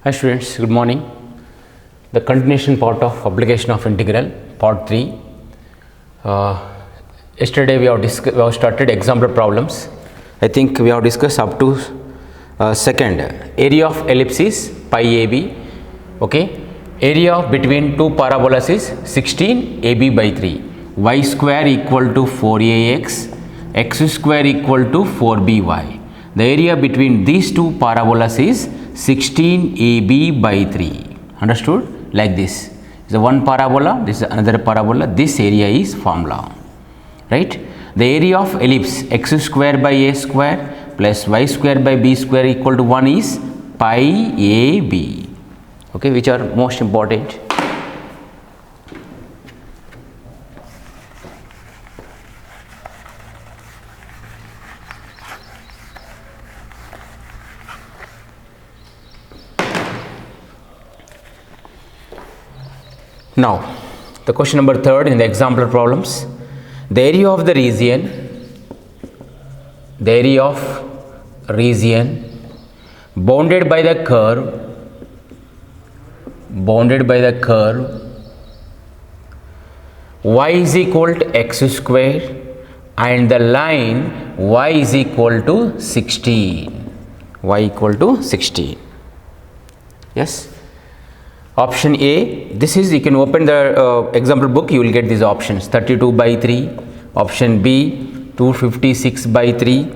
Hi students, good morning. The continuation part of application of integral, part 3. Yesterday we have started example problems. I think we have discussed up to second. Area of ellipse is pi AB. Okay. Area between two parabolas is 16 AB by 3. Y square equal to 4AX, X square equal to 4BY. The area between these two parabolas is 16 AB by 3. Understood? Like this. This is one parabola, this is another parabola. This area is formula. Right? The area of ellipse x square by a square plus y square by b square equal to 1 is pi AB. Okay, which are most important? Now, the question number 3 in the example problems. The area of the region bounded by the curve y is equal to x square and the line y is equal to 16. Y equal to 16. Yes. Option A, this is, you can open the example book, you will get these options. 32 by 3, option B 256 by 3,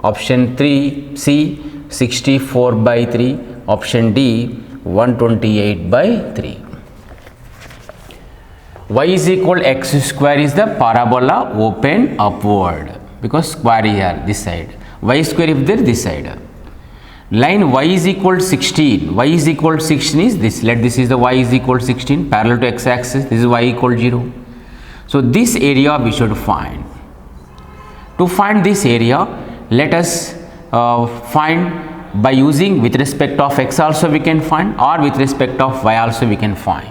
option 3 C 64 by 3, option D 128 by 3. Y is equal x square is the parabola open upward because square here this side, y square if there this side. Line y is equal to 16, y is equal to 16 is this, let this is the y is equal to 16 parallel to x axis, this is y equal to 0. So this area we should find. To find this area, let us find by using with respect of x also we can find, or with respect of y also we can find.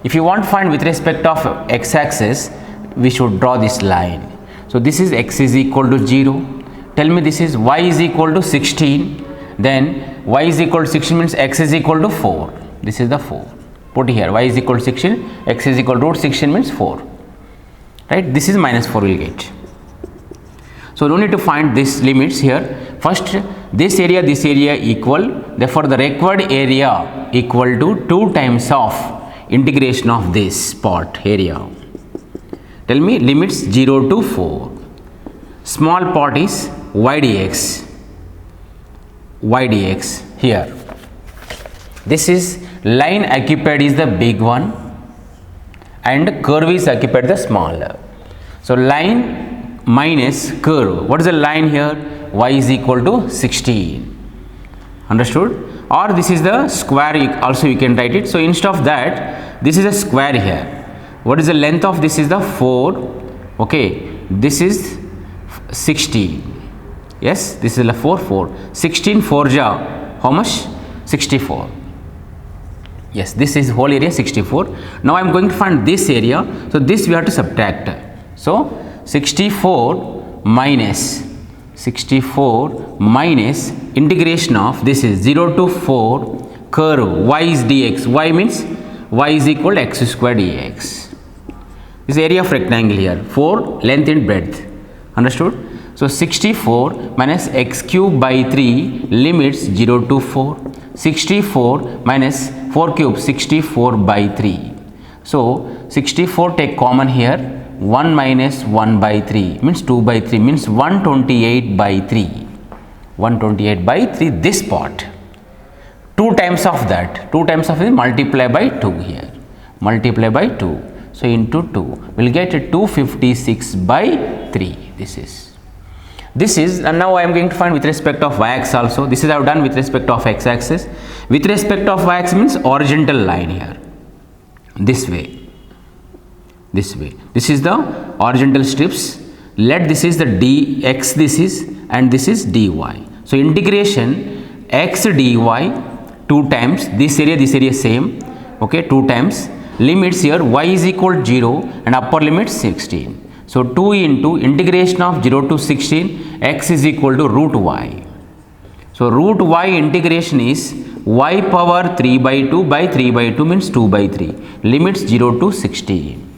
If you want to find with respect of x axis, we should draw this line. So this is x is equal to 0. Tell me this is y is equal to 16. Then y is equal to 16 means x is equal to 4. This is the 4. Put here y is equal to 16, x is equal to root 16 means 4. Right? This is minus 4 will get. So no need to find these limits here. First this area equal. Therefore the required area equal to 2 times of integration of this part area. Tell me limits 0 to 4. Small part is y dx here. This is line occupied is the big one and curve is occupied the smaller. So line minus curve. What is the line here? Y is equal to 16. Understood? Or this is the square, also you can write it. So instead of that, this is a square here. What is the length of this is the 4. Okay, this is 16. Yes, this is 4. 16 4 ja, how much? 64. Yes, this is whole area 64. Now I am going to find this area. So this we have to subtract. So 64 minus integration of this is 0 to 4 curve y is dx. Y means y is equal to x square dx. This area of rectangle here, 4 length and breadth. Understood? So 64 minus x cube by 3 limits 0 to 4. 64 minus 4 cube 64 by 3. So 64 take common here, 1 minus 1 by 3 means 2 by 3 means 128 by 3. 128 by 3 this part. 2 times of that. 2 times of it multiply by 2 here. Multiply by 2. So into 2 we'll get 256 by 3. This is, and now I am going to find with respect of y-axis also. This is I have done with respect of x-axis. With respect of y-axis means horizontal line here. This way. This is the horizontal strips. Let this is the dx, this is, and this is dy. So integration x dy 2 times. This area same. Okay, 2 times. Limits here y is equal to 0 and upper limit 16. So 2 into integration of 0 to 16 x is equal to root y. So root y integration is y power 3 by 2 by 3 by 2 means 2 by 3. Limits 0 to 16.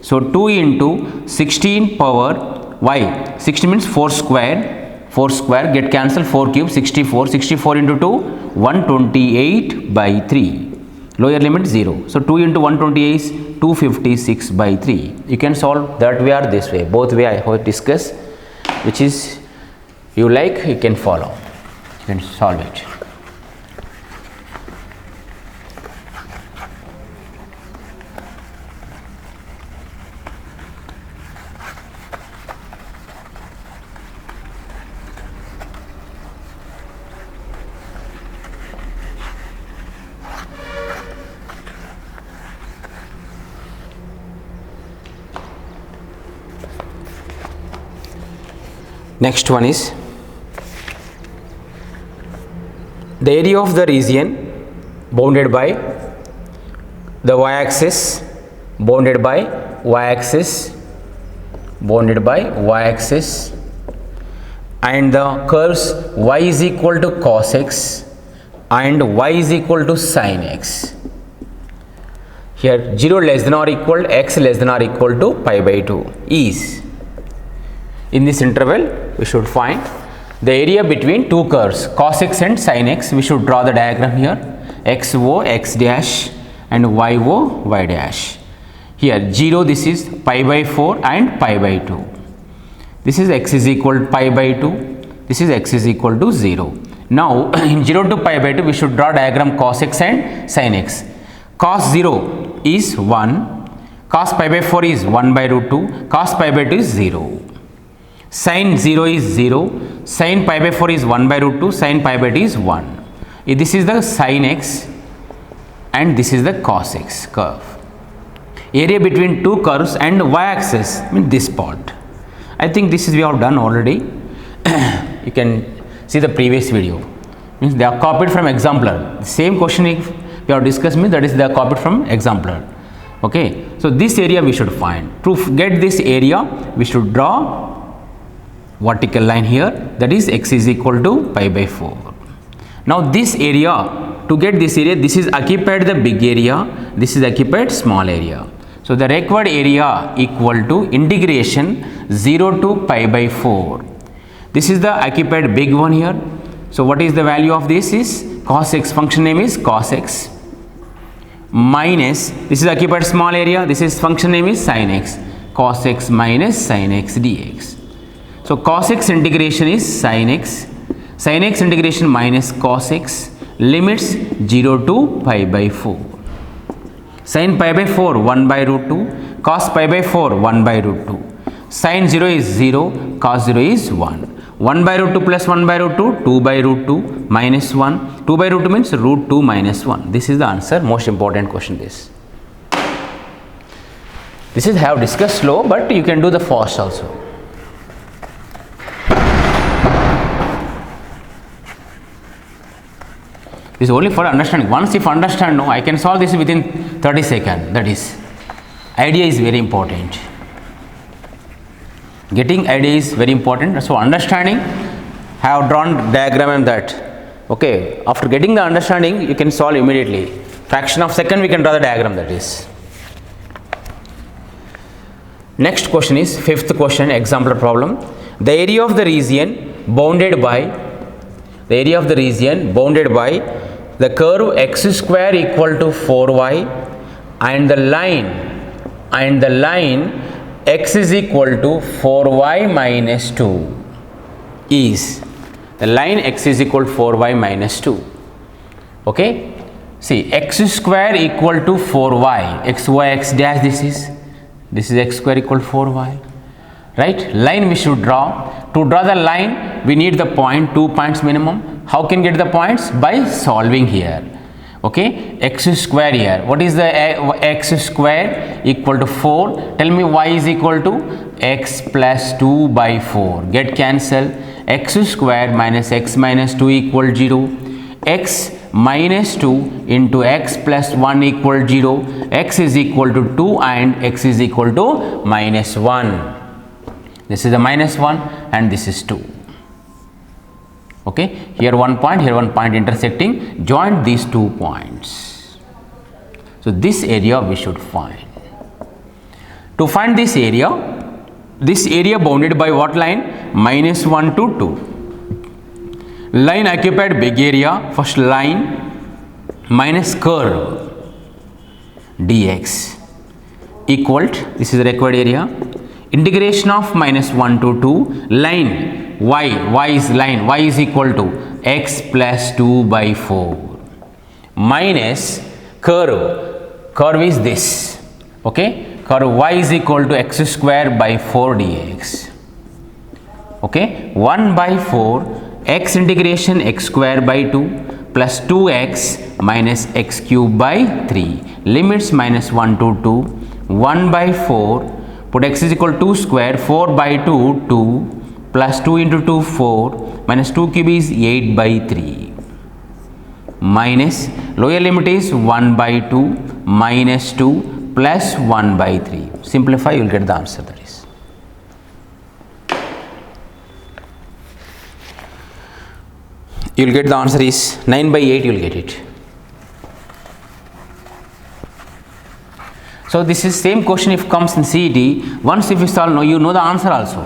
So 2 into 16 power y. 16 means 4 square. 4 square get cancelled, 4 cube 64. 64 into 2 128 by 3. Lower limit 0. So 2 into 128 is 256 by 3. You can solve that way or this way. Both way I have discussed. Which is you like, you can follow. You can solve it. Next one is the area of the region bounded by the y-axis, bounded by y-axis, bounded by y-axis, and the curves y is equal to cos x and y is equal to sin x. Here 0 less than or equal, x less than or equal to pi by 2 is. In this interval, we should find the area between two curves cos x and sin x. We should draw the diagram here, xo x dash and yo y dash. Here 0, this is pi by 4 and pi by 2. This is x is equal to pi by 2. This is x is equal to 0. Now in 0 to pi by 2, we should draw diagram cos x and sin x. Cos 0 is 1, cos pi by 4 is 1 by root 2, cos pi by 2 is 0. Sin 0 is 0, sin pi by 4 is 1 by root 2, sin pi by 2 is 1. This is the sin x and this is the cos x curve. Area between two curves and y-axis means this part. I think this is we have done already. You can see the previous video. Means they are copied from exemplar. Same question if we have discussed means that is they are copied from exemplar. Okay. So this area we should find. To get this area, we should draw vertical line here, that is x is equal to pi by 4. Now this area, to get this area, this is occupied the big area, this is occupied small area. So the required area equal to integration 0 to pi by 4. This is the occupied big one here. So what is the value of this is cos x, function name is cos x, minus this is occupied small area, this is function name is sin x, cos x minus sin x dx. So cos x integration is sin x integration minus cos x, limits 0 to pi by 4. Sin pi by 4 1 by root 2, cos pi by 4 1 by root 2. Sin 0 is 0, cos 0 is 1. 1 by root 2 plus 1 by root 2, 2 by root 2 minus 1. 2 by root 2 means root 2 minus 1. This is the answer, most important question this. This is have discussed slow, but you can do the fast also. This is only for understanding. Once if understand, no, I can solve this within 30 seconds. That is, idea is very important. Getting idea is very important. So understanding, have drawn diagram and that. Okay, after getting the understanding, you can solve immediately. Fraction of second, we can draw the diagram. That is. Next question is fifth question, exemplar problem. The area of the region bounded by the curve x square equal to 4y and the line x is equal to 4y minus 2 is, the line x is equal to 4y minus 2. Okay, see x square equal to 4y, xy x dash, this is x square equal to 4y, right? Line we should draw. To draw the line, we need the point, 2 points minimum. How can get the points? By solving here. Okay, x square here. What is the x square equal to 4? Tell me y is equal to x plus 2 by 4. Get cancel. X square minus x minus 2 equal 0. X minus 2 into x plus 1 equal 0. X is equal to 2 and x is equal to minus 1. This is a minus 1 and this is 2. Okay, here one point, here one point intersecting, join these 2 points. So this area we should find. To find this area bounded by what line? -1 to 2. Line occupied big area, first line minus curve dx equal to, this is the required area, integration of -1 to 2, line y is line, y is equal to x plus 2 by 4 minus curve is this, okay, curve y is equal to x square by 4 dx, okay, 1 by 4 x integration x square by 2 plus 2x minus x cube by 3, limits -1 to 2, 1 by 4, put x is equal to 2 square, 4 by 2 2 plus 2 into 2 4 minus 2 cube is 8 by 3 minus lower limit is 1 by 2 minus 2 plus 1 by 3. Simplify, you will get the answer, that is. You will get the answer is 9 by 8, you will get it. So this is same question if comes in CET, once if you solve, you know the answer also.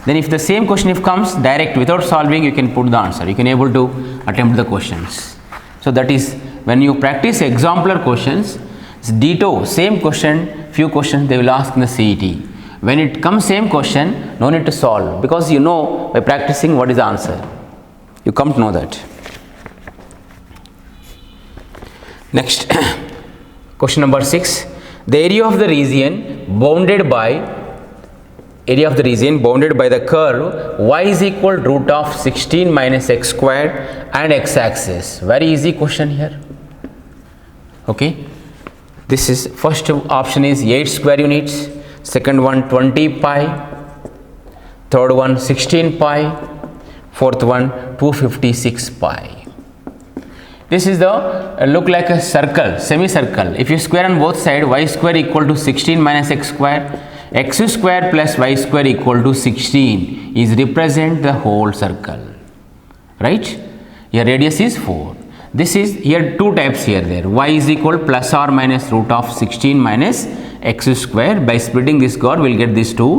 Then if the same question if comes direct without solving, you can put the answer, you can able to attempt the questions. So that is when you practice exemplar questions, it's ditto, same question, few questions they will ask in the CET. When it comes same question, no need to solve, because you know by practicing what is the answer. You come to know that. Next, question number 6. The area of the region bounded by the curve y is equal to root of 16 minus x squared and x axis. Very easy question here. Okay, this is first option is 8 square units, second one 20 pi, third one 16 pi, fourth one 256 pi. This is the look like a circle, semicircle. If you square on both sides, y square equal to 16 minus x square, x square plus y square equal to 16 is represent the whole circle, right? Here radius is 4. This is here two types here there. Y is equal plus or minus root of 16 minus x square. By splitting this curve, we'll get these two.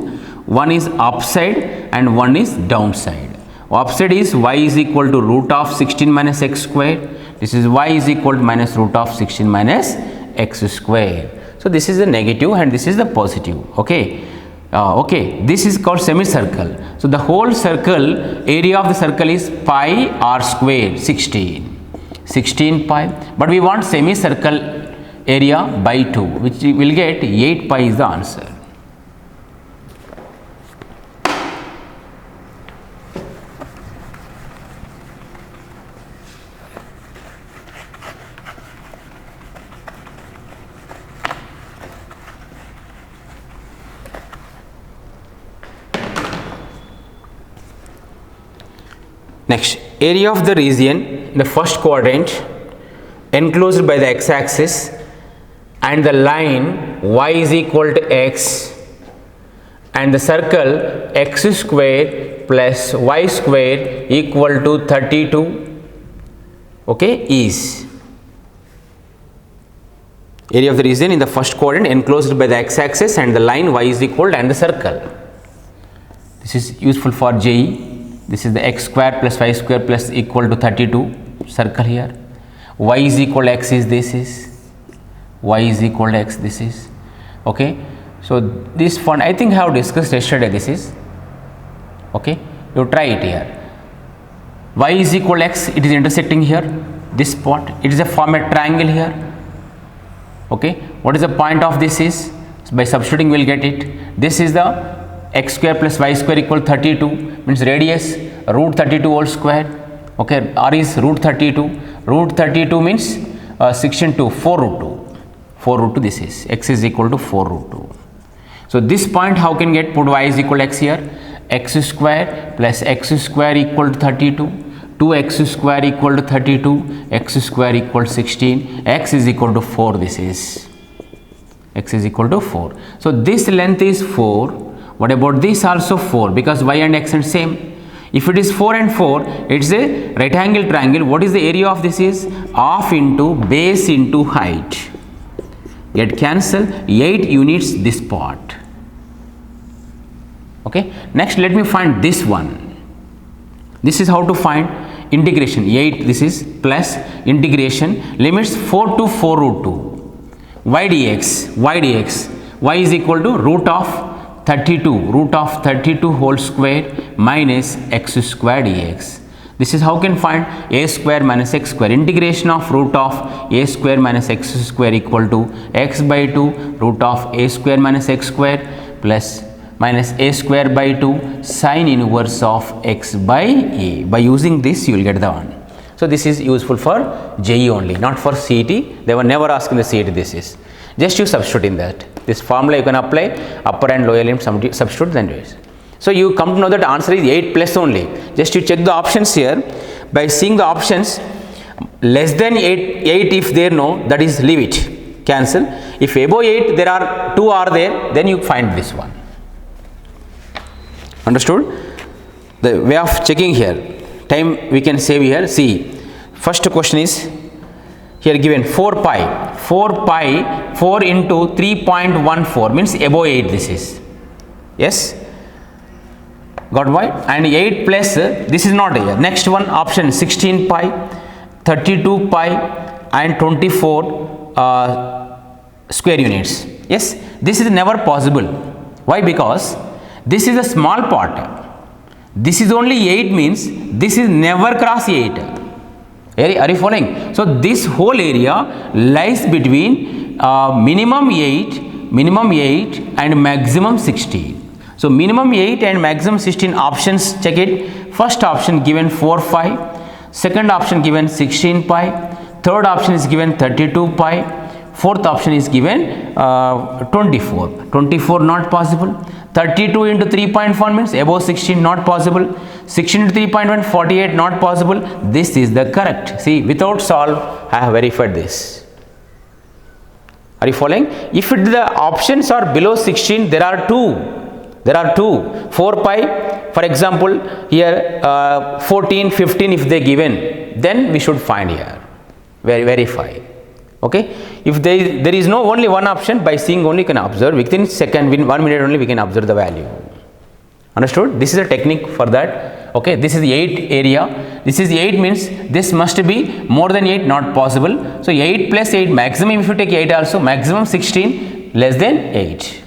One is upside and one is downside. Upside is y is equal to root of 16 minus x square. This is y is equal to minus root of 16 minus x square. So this is the negative and this is the positive. Okay. Okay, this is called semicircle. So the whole circle, area of the circle is pi r squared, 16 pi, but we want semicircle area by 2, which we will get 8 pi is the answer. Next, area of the region, the first quadrant enclosed by the x-axis and the line y is equal to x and the circle x square plus y square equal to 32, okay, is area of the region in the first quadrant enclosed by the x-axis and the line y is equal to and the circle. This is useful for JEE. This is the x square plus y square plus equal to 32 circle here. Y is equal to x is this is. Y is equal to x this is. Okay. So this font I think I have discussed yesterday this is. Okay. You try it here. Y is equal to x, it is intersecting here. This spot. It is a form a triangle here. Okay. What is the point of this is? So by substituting we will get it. This is the x square plus y square equal 32 means radius root 32 whole square. Okay, r is root 32. Root 32 means 16 to 4 root 2. 4 root 2 this is x is equal to 4 root 2. So this point how can get put y is equal to x here, x square plus x square equal to 32, 2x square equal to 32, x square equal to 16, x is equal to 4 this is, x is equal to 4. So this length is 4. What about this also 4 because y and x are same. If it is 4 and 4, it's a rectangle triangle. What is the area of this is? Half into base into height. Get cancel, 8 units this part. Okay. Next let me find this one. This is how to find integration. 8 this is plus integration limits 4 to 4 root 2. Y dx y is equal to root of 32 whole square minus x square dx. This is how can find a square minus x square. Integration of root of a square minus x square equal to x by 2 root of a square minus x square plus minus a square by 2 sine inverse of x by a. By using this you will get the one. So this is useful for JE only, not for CET. They were never asking the CET. This is just you substitute in that. This formula you can apply, upper and lower limit substitute, then do it. So you come to know that answer is 8 plus only. Just you check the options here. By seeing the options, less than 8 if there no, that is leave it, cancel. If above 8 there are 2 are there, then you find this one. Understood? The way of checking here, time we can save here. See, first question is here given 4 pi 4 into 3.14 means above 8 this is. Yes, got why? And 8 plus this is not here. Next one option 16 pi 32 pi and 24 square units. Yes, this is never possible. Why? Because this is a small part. This is only 8 means this is never cross 8. Are you following? So this whole area lies between minimum 8 and maximum 16. So minimum 8 and maximum 16 options, check it. First option given 4 pi, second option given 16 pi, third option is given 32 pi, fourth option is given 24 not possible. 32 into 3.1 means above 16 not possible. 16 into 3.1 48 not possible. This is the correct. See, without solve I have verified this. Are you following? If the options are below 16, there are two 4 pi, for example here 14 15 if they given, then we should find here, verify. Okay, if there is no only one option, by seeing only can observe within second, within 1 minute only we can observe the value. Understood? This is a technique for that. Okay, this is the 8 area. This is 8 means this must be more than 8 not possible. So 8 plus 8 maximum, if you take 8 also, maximum 16 less than 8.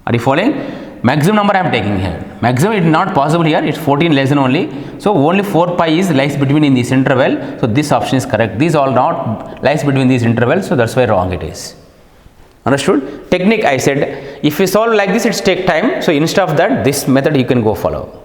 Are you following? Maximum number I am taking here. Maximum it is not possible here. It's 14 less than only. So only 4 pi is lies between in this interval. So this option is correct. These all not lies between these intervals. So that's why wrong it is. Understood? Technique I said. If you solve like this, it's take time. So instead of that, this method you can go follow.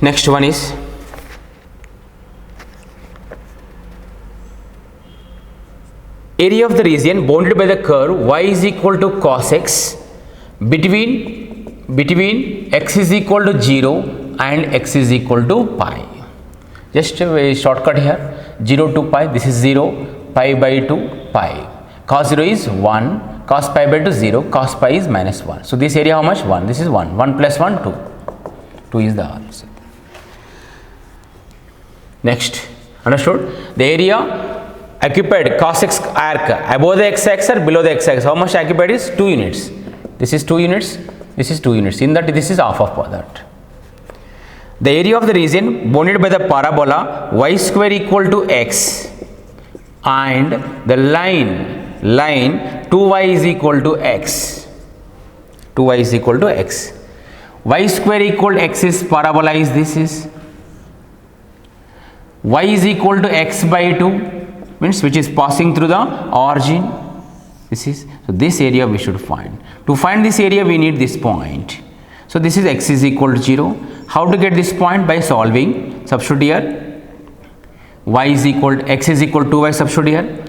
Next one is area of the region bounded by the curve y is equal to cos x between x is equal to 0 and x is equal to pi. Just a shortcut here, 0 to pi, this is 0, pi by 2 pi. Cos 0 is 1, cos pi by 2 0, cos pi is minus 1. So this area how much? 1. This is 1. 1 plus 1 2. 2 is the answer. Next, understood? The area occupied cos x arc above the x axis or below the x axis, how much occupied is 2 units. This is 2 units, this is 2 units. In that this is half of that. The area of the region bounded by the parabola y square equal to x and the line 2y is equal to x. 2y is equal to x. Y square equal to x is parabola is this is. Y is equal to x by 2 means which is passing through the origin. This is, so this area we should find. To find this area we need this point. So this is x is equal to 0. How to get this point? By solving. Substitute here. Y is equal to x is equal to 2y, substitute here.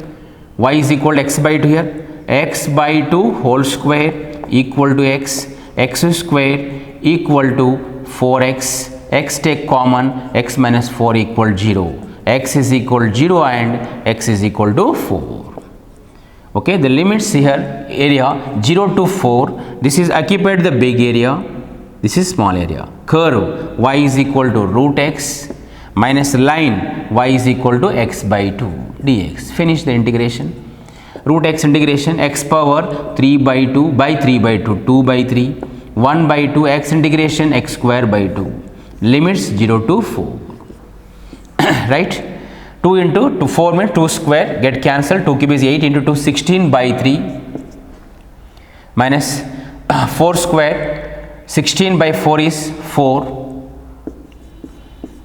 y is equal to x by 2 here, x by 2 whole square equal to x, x square equal to 4x, x take common, x minus 4 equal 0, x is equal to 0 and x is equal to 4. Okay, the limits here, area 0 to 4, this is occupied the big area, this is small area. Curve y is equal to root x minus line y is equal to x by 2 dx. Finish the integration. Root x integration, x power 3 by 2 by 3 by 2, 2 by 3, 1 by 2, x integration x square by 2. Limits 0 to 4. Right? 2 into 2, 4 means 2 square get cancelled, 2 cube is 8 into 2, 16 by 3 minus 4 square, 16 by 4 is 4,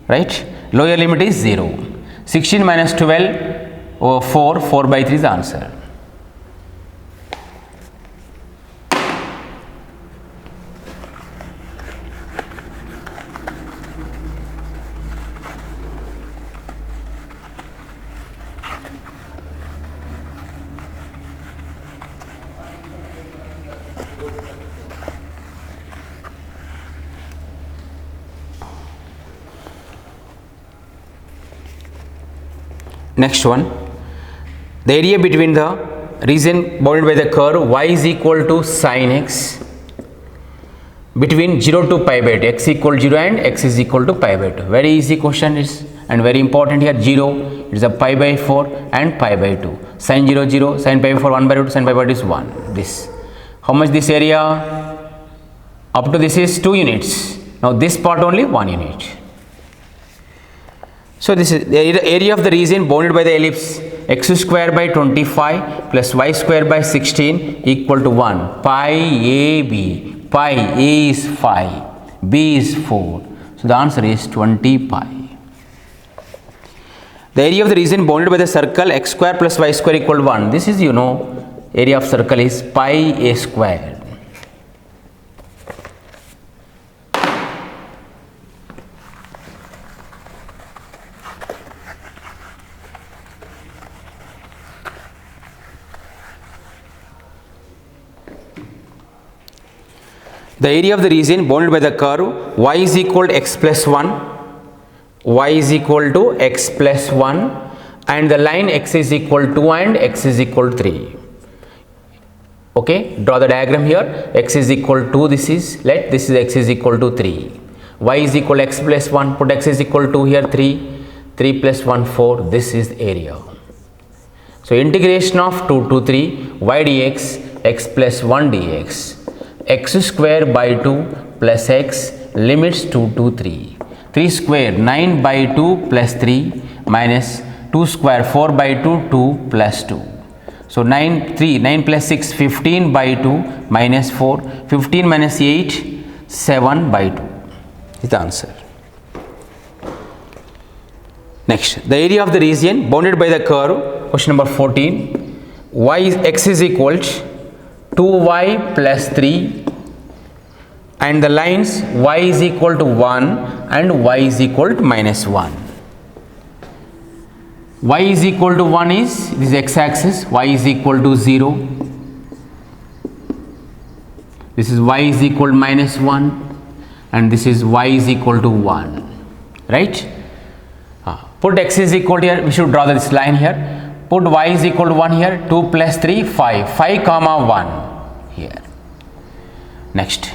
right? Lower limit is 0. 16 minus 12 or 4 by 3 is the answer. Next one, the area between the region bounded by the curve y is equal to sin x between 0 to pi by 2, x equal to 0 and x is equal to pi by 2. Very easy question is and very important here. 0 it is a pi by 4 and pi by 2. Sin 0 0, sin pi by 4 1 by 2, sin pi by 2 is 1. This, how much this area? Up to this is 2 units. Now this part only 1 unit. So this is the area of the region bounded by the ellipse x square by 25 plus y square by 16 equal to 1. Pi AB. Pi A is 5, B is 4. So the answer is 20 pi. The area of the region bounded by the circle x square plus y square equal to 1. This is, you know, area of circle is pi A square. The area of the region bounded by the curve y is equal to x plus 1, y is equal to x plus 1 and the line x is equal to 2 and x is equal to 3. Okay, draw the diagram here. X is equal to, this is, let this is x is equal to 3, y is equal to x plus 1, put x is equal to here 3, 3 plus 1 4, this is the area. So integration of 2 to 3 y dx x plus 1 dx, x square by 2 plus x, limits 2 to 3, 3 square 9 by 2 plus 3 minus 2 square 4 by 2, 2 plus 2. So 9 plus 6 15 by 2 minus 4, 15 minus 8 7 by 2 is the answer. Next, the area of the region bounded by the curve, question number 14, y is x is equal to 2y plus 3 and the lines y is equal to 1 and y is equal to minus 1. Y is equal to 1 is this x axis, y is equal to 0, this is y is equal to minus 1 and this is y is equal to 1, right? Put x is equal to, here we should draw this line here. Put y is equal to 1 here, 2 plus 3 5 comma 1 here. Next,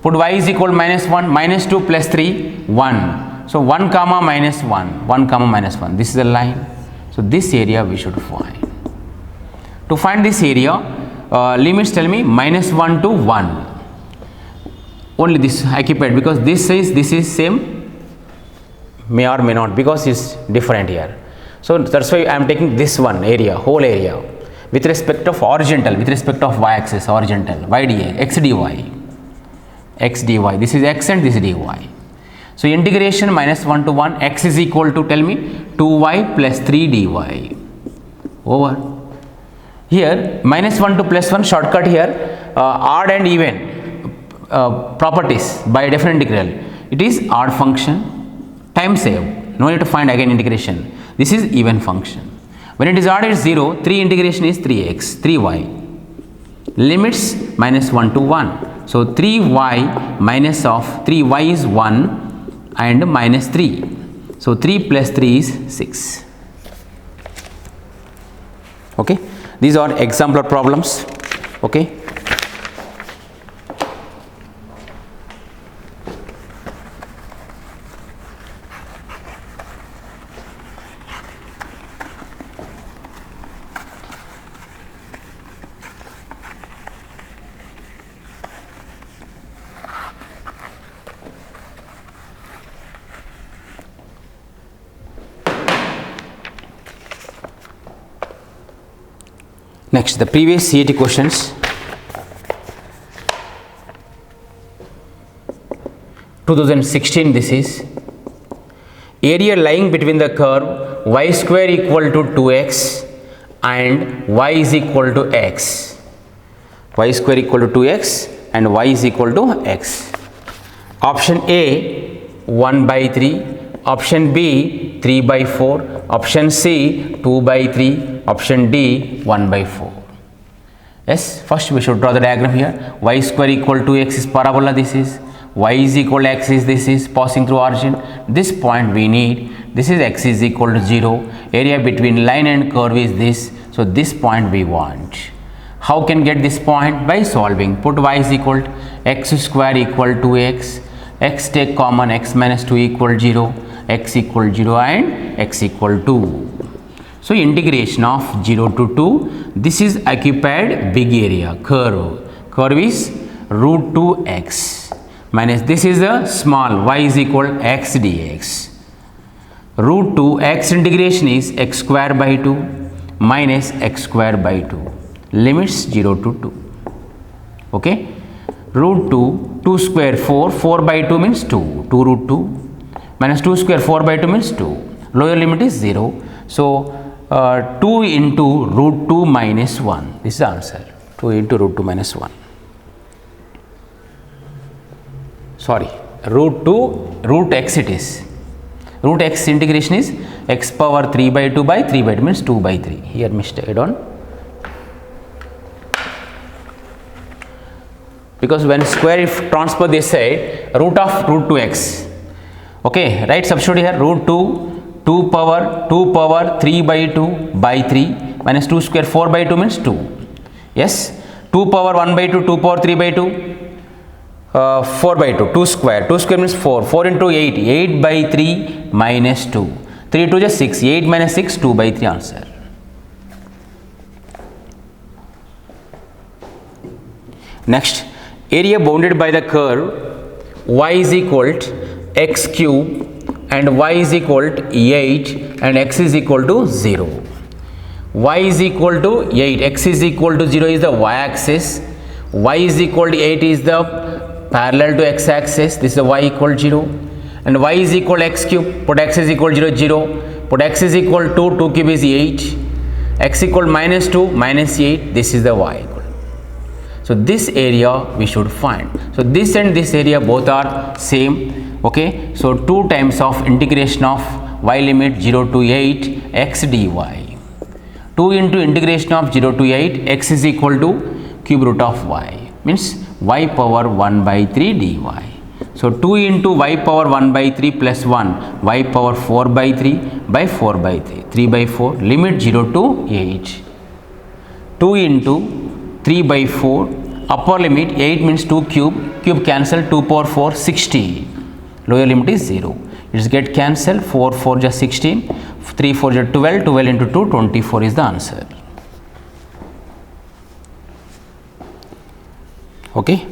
put y is equal to minus 1, minus 2 plus 3 1, so 1 comma minus 1, 1 comma minus 1, this is a line. So this area we should find. To find this area, limits tell me minus 1 to 1, only this occupied, because this is same, may or may not, because it's different here. So that's why I am taking this one area, whole area, with respect of horizontal, with respect of y axis, horizontal, y dx, x dy, this is x and this is dy. So integration minus 1 to 1, x is equal to, tell me, 2y plus 3 dy over. Here minus 1 to plus 1, shortcut here, odd and even properties by definite integral. It is odd function, time saved, no need to find again integration. This is even function. When it is odd, it's 0. 3 integration is 3x, 3y. Limits minus 1 to 1. So 3y minus of 3y is 1 and minus 3. So 3 plus 3 is 6. Okay. These are exemplar problems. Okay. Next, the previous CET questions. 2016, this is area lying between the curve y square equal to 2x and y is equal to x. Y square equal to 2x and y is equal to x. Option A 1 by 3, option B 3 by 4, option C 2 by 3, option D 1 by 4. Yes, first we should draw the diagram here. Y square equal to x is parabola, this is y is equal to x is this is passing through origin. This point we need, this is x is equal to 0, area between line and curve is this, so this point we want. How can get this point? By solving. Put y is equal to x square equal to x, x take common, x minus 2 equal 0, x equal 0 and x equal 2. So integration of 0 to 2, this is occupied big area, curve is root 2x minus this is the small y is equal x dx. Root 2x integration is x square by 2 minus x square by 2, limits 0 to 2. Okay, root 2 square 4 by 2 means 2 root 2 minus 2 square 4 by 2 means 2, lower limit is 0. So 2 into root 2 minus 1, this is the answer, 2 into root 2 minus 1. Sorry, root x it is. Root x integration is x power 3 by 2 by 3 by 2 means 2 by 3. Here mistake I don't. Because when square if transfer this side, root of root 2x. Okay, right, substitute here, root 2 power 3 by 2 by 3 minus 2 square 4 by 2 means 2. Yes, 2 power 1 by 2, 2 power 3 by 2, 4 by 2, 2 square means 4 into 8 by 3 minus 2, 3 to just 6, 8 minus 6, 2 by 3 answer. Next, area bounded by the curve y is equal to x cube and y is equal to 8 and x is equal to 0. Y is equal to 8, x is equal to 0 is the y axis, y is equal to 8 is the parallel to x axis, this is the y equal to 0, and y is equal to x cube, put x is equal to 0, put x is equal to 2 cube is 8, x equal minus 2 minus 8, this is the y equal. So this area we should find. So this and this area both are same. Okay, so 2 times of integration of y limit 0 to 8 x dy, 2 into integration of 0 to 8 x is equal to cube root of y, means y power 1 by 3 dy. So 2 into y power 1 by 3 plus 1 y power 4 by 3 by 4 by 3, 3 by 4, limit 0 to 8, 2 into 3 by 4, upper limit 8 means 2 cube cancel, 2 power 4 60, lower limit is 0, it's get cancelled, 4 just 16, 3 4 just 12, 12 into 2 24 is the answer. Okay.